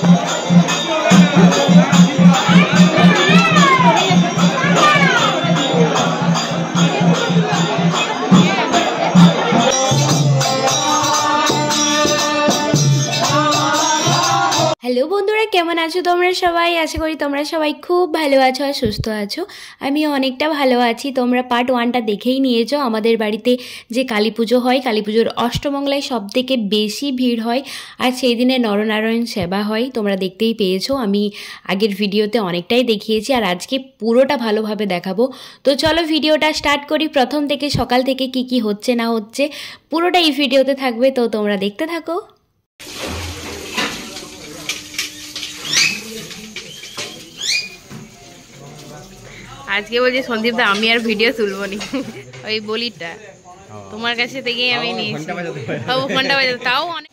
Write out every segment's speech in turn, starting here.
Hello বন্ধুরা, কেমন আছো তোমরা সবাই? আশা করি তোমরা সবাই খুব ভালো আছো আর সুস্থ আছো। আমিও অনেকটা ভালো আছি। তোমরা পার্ট 1টা দেখেই নিয়েছো। আমাদের বাড়িতে যে কালী পুজো হয়, কালী পুজোর অষ্টমঙ্গলায় সবথেকে বেশি ভিড় হয় আর সেই দিনে নরনারায়ণ সেবা হয়। তোমরা দেখতেই পেয়েছো, আমি আগের ভিডিওতে অনেকটাই দেখিয়েছি আর আজকে পুরোটা ভালোভাবে দেখাবো। তো চলো ভিডিওটা স্টার্ট করি। প্রথম থেকে সকাল থেকে কি কি হচ্ছে না হচ্ছে পুরোটা এই ভিডিওতে থাকবে, তো তোমরা দেখতে থাকো। আজকে বলছি সন্দীপ দা আমি আর ভিডিও তুলবো নি, ওই বলিটা তোমার কাছে থেকেই আমি নিয়েছি। ফোনটা বাজাতে তাও অনেক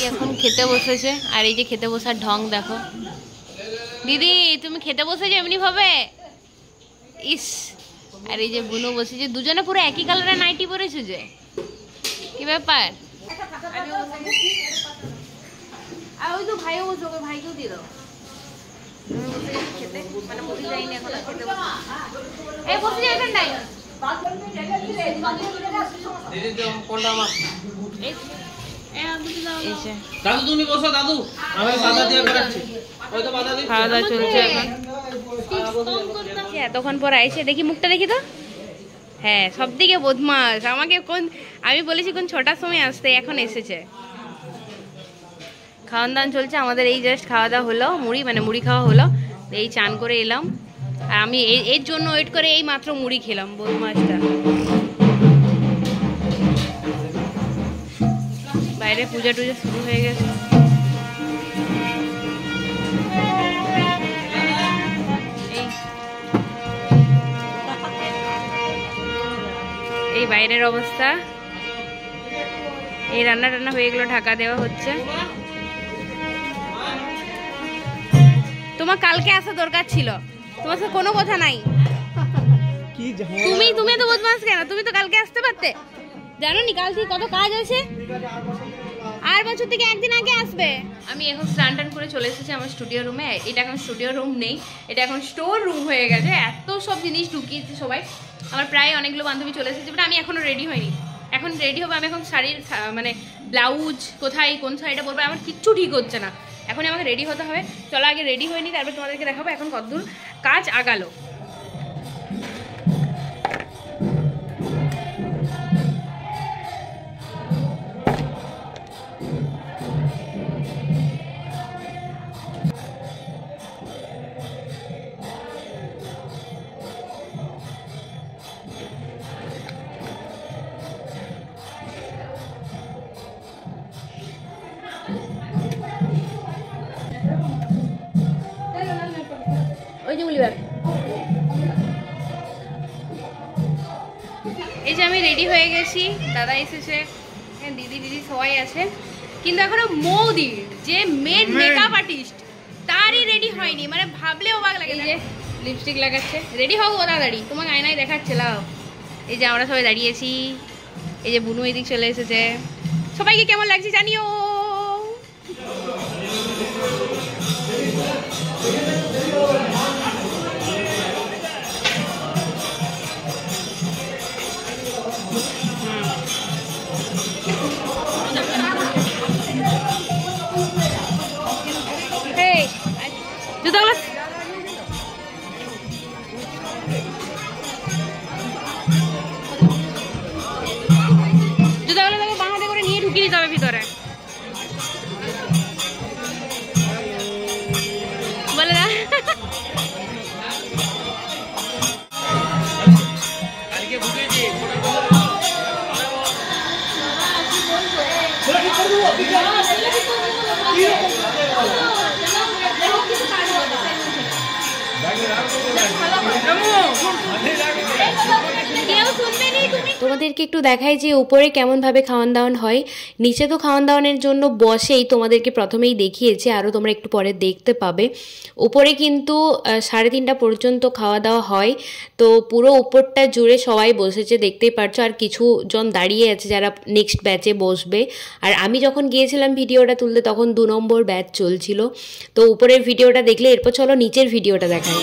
এখন খেতে বসেছে। আর এই যে খেতে বসার ঢং দেখো। দিদি তুমি খেতে বসেছো এমনি ভাবে? ইস। আর এই যে বুনু বসেছে, দুজনে পুরো একই কালারের নাইটি পরেছে। যে কি ব্যাপার? আর ওই তো ভাইও বসে, ওকে ভাইকেও দিয়ে দাও। খেতে মানে বসে যাইনি এখন, খেতে বসে। এই বসে যাই এখানটায়। দাদু তুমি বসো, দাদু আমি বাধা দিয়ে করাচ্ছি। ওই তো বাধা দিচ্ছি, খাওয়া দাওয়া চলছে এখন। এতক্ষণ পর আইছে, দেখি মুখটা দেখি তো। হ্যাঁ, সব দিকে বদমাস। আমাকে আমি বলেছি কোন 6টার সময় আসতে, এখন এসেছে। খাওয়ান দাওয়ান চলছে আমাদের। এই জাস্ট খাওয়া দাওয়া হলো, মুড়ি খাওয়া হলো। এই চান করে এলাম আর আমি এর জন্য ওয়েট করে এই মাত্র মুড়ি খেলাম। বদমাসটা বাইরে পূজা টুজা শুরু হয়ে গেছে। এই বাইরের অবস্থা। এই রান্না টান্না হয়ে গেলো, ঢাকা দেওয়া হচ্ছে। তোমার কালকে আসা দরকার ছিল, তোমার সাথে কোনো কথা নাই। তুমি তো বদমাস কেন? তুমি তো কালকে আসতে পারতে। জানো নি কাল থেকে কত কাজ আছে? আর বছর থেকে একদিন আগে আসবে। আমি এখন স্নান টান করে চলে এসেছি আমার স্টুডিও রুমে। এটা এখন স্টুডিও রুম নেই, এটা এখন স্টোর রুম হয়ে গেছে। এত সব জিনিস ঢুকিয়েছে সবাই। আমার প্রায় অনেকগুলো বান্ধবী চলে এসেছে, বাট আমি এখনো রেডি হইনি। এখন রেডি হবো। আমি এখন শাড়ির মানে ব্লাউজ কোথায়, কোন শাড়িটা পরবো, আমার কিচ্ছু ঠিক হচ্ছে না। এখন আমাকে রেডি হতে হবে। চলো আগে রেডি হয়নি, তারপর তোমাদেরকে দেখাবো এখন কতদূর কাজ আগালো। এই যে আমি রেডি হয়ে গেছি, দাদা এসেছে, দিদি সবাই আছে, কিন্তু এখনো মৌদির যে মেড মেকআপ আর্টিস্ট তারই রেডি হয়নি। মানে ভাবলে অবাক লাগে। যে লিপস্টিক লাগাচ্ছে, রেডি হও তাড়াতাড়ি, তোমাকে আয়নায় দেখাচ্ছে। লাও, এই যে আমরা সবাই দাঁড়িয়েছি। এই যে বুনু এদিক চলে এসেছে। সবাইকে কেমন লাগছে জানিও। জুতাগুলো তাকে বাঁ হাতে করে নিয়ে ঢুকিয়ে দিতে হবে ভিতরে। বলে না তোমাদেরকে একটু দেখাই যে উপরে কেমনভাবে খাওয়ান দাওয়ান হয়। নিচে তো খাওয়ান দাওয়ানের জন্য বসেই, তোমাদেরকে প্রথমেই দেখিয়েছি, আরও তোমরা একটু পরে দেখতে পাবে। উপরে কিন্তু 3:30 পর্যন্ত খাওয়া দাওয়া হয়। তো পুরো উপরটা জুড়ে সবাই বসেছে, দেখতেই পারছো। আর কিছু জন দাঁড়িয়ে আছে যারা নেক্সট ব্যাচে বসবে। আর আমি যখন গিয়েছিলাম ভিডিওটা তুলতে তখন 2 নম্বর ব্যাচ চলছিল। তো উপরের ভিডিওটা দেখলে, এরপর চলো নিচের ভিডিওটা দেখাই।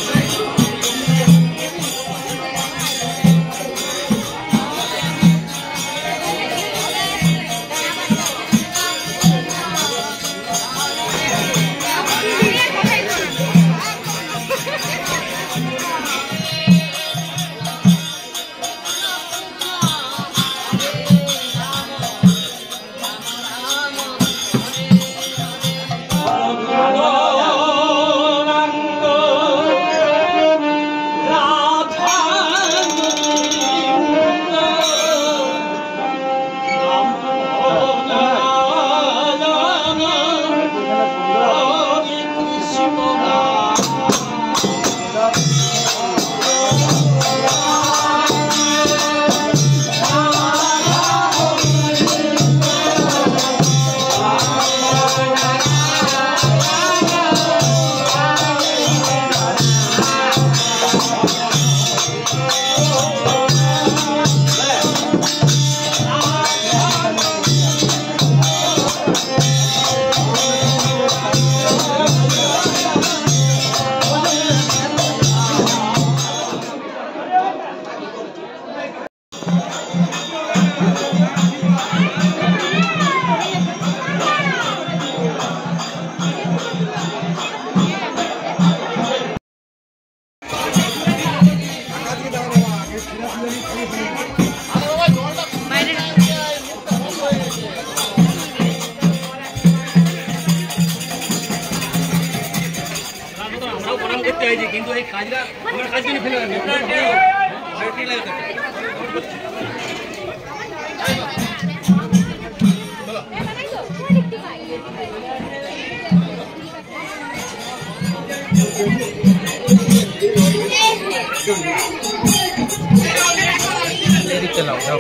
কিন্তু এই কাজটা আমার কাজ করে ফেলে রাখবে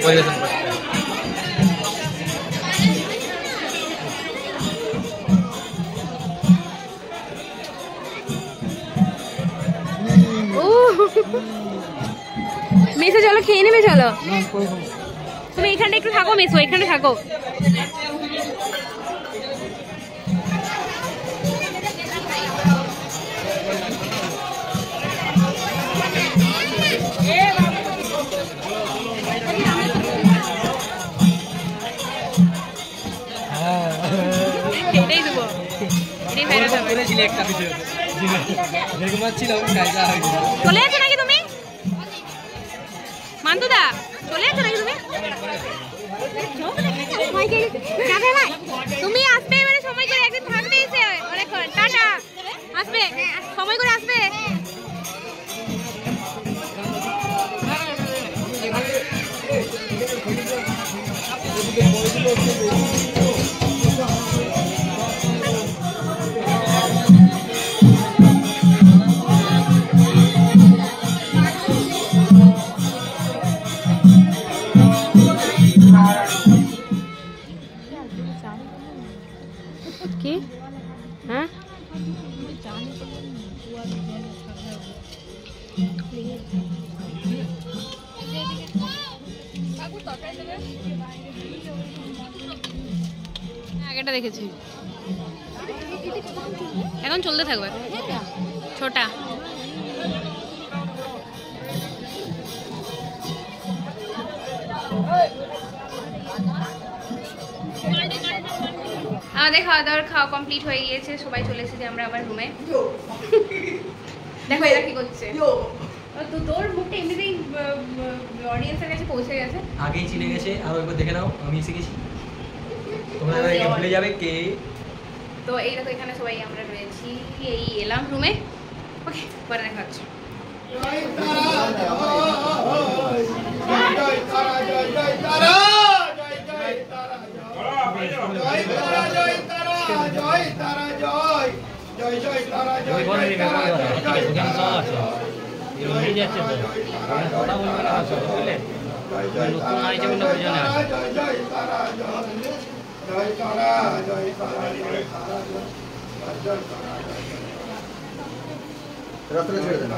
পরিবেশন করতে মেসে চলো, খেয়ে নেবে চলো। তুমি এখানটা একটু থাকো, মেসো এখানে থাকো। এটাই দেবো, এটাই ভাইরাল হবে। একটা ভিডিও চলে যাচ্ছে নাকি তুমি মান্তুদা? চলে যাচ্ছে নাকি তুমি? আসবে এবারে সময় করে, একদিন থাকবে এসে অনেকক্ষণ। টাটা, আসবে সময় করে আসবে। কি? হ্যাঁ, আগেটা দেখেছি, এখন চলতে থাকবে। ছোটা আমাদের খাওয়া কমপ্লিট হয়ে গিয়েছে, সবাই চলে এসেছি আমরা আবার রুমে। দেখো এরা কি করছে। তো তোর মুখটা এমনিতেই অডিয়েন্সের কাছে পৌঁছে গেছে, আগেই চিনে গেছে। আর একবার দেখে নাও, আমি এসে গেছি, তোমরা ভুলে যাবে কে। তো এই দেখো এখানে সবাই আমরা রয়েছি, এই এলাম রুমে। ওকে, পরে দেখা হচ্ছে। নতুন আইটেম পিছনে আছে। রাত্রে ছেড়ে দেন।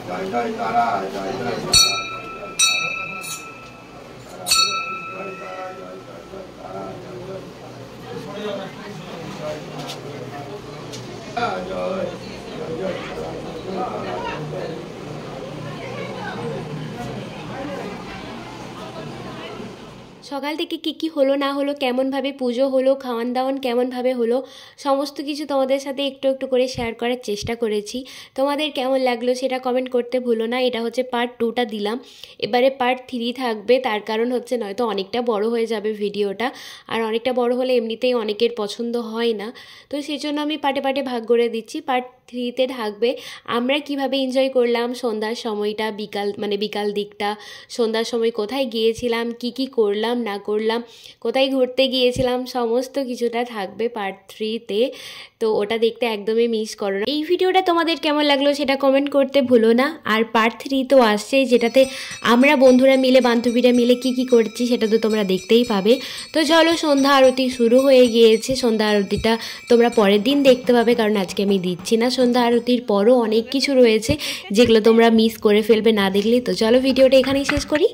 জয় জয় তারা জয় জয় সকাল থেকে কী হলো না হলো, কেমনভাবে পুজো হলো, খাওয়ান দাওয়ান কেমনভাবে হলো, সমস্ত কিছু তোমাদের সাথে একটু একটু করে শেয়ার করার চেষ্টা করেছি। তোমাদের কেমন লাগলো সেটা কমেন্ট করতে ভুলো না। এটা হচ্ছে পার্ট 2টা দিলাম, এবারে পার্ট 3 থাকবে। তার কারণ হচ্ছে নয়তো অনেকটা বড় হয়ে যাবে ভিডিওটা, আর অনেকটা বড় হলে এমনিতেই অনেকের পছন্দ হয় না, তো সেই জন্য আমি পার্টে পার্টে ভাগ করে দিচ্ছি। পার্ট 3তে থাকবে আমরা কিভাবে এনজয় করলাম সন্ধ্যার সময়টা, বিকাল দিকটা, সন্ধ্যার সময় কোথায় গিয়েছিলাম, কি করলাম না করলাম, কোথায় ঘুরতে গিয়েছিলাম, সমস্ত কিছুটা থাকবে পার্ট 3তে। তো ওটা দেখতে একদমই মিস করো না। এই ভিডিওটা তোমাদের কেমন লাগলো সেটা কমেন্ট করতে ভুলো না। আর পার্ট 3 তো আসছে, যেটাতে আমরা বন্ধুরা মিলে বান্ধবীরা মিলে কি করছি সেটা তো তোমরা দেখতেই পাবে। তো চলো, সন্ধ্যা আরতি শুরু হয়ে গিয়েছে। সন্ধ্যা আরতিটা তোমরা পরের দিন দেখতে পাবে, কারণ আজকে আমি দিচ্ছি না। সন্ধ্যা আরতির পরও অনেক কিছু রয়েছে যেগুলো তোমরা মিস করে ফেলবে না দেখলে। তো চলো, ভিডিওটা এখানেই শেষ করি।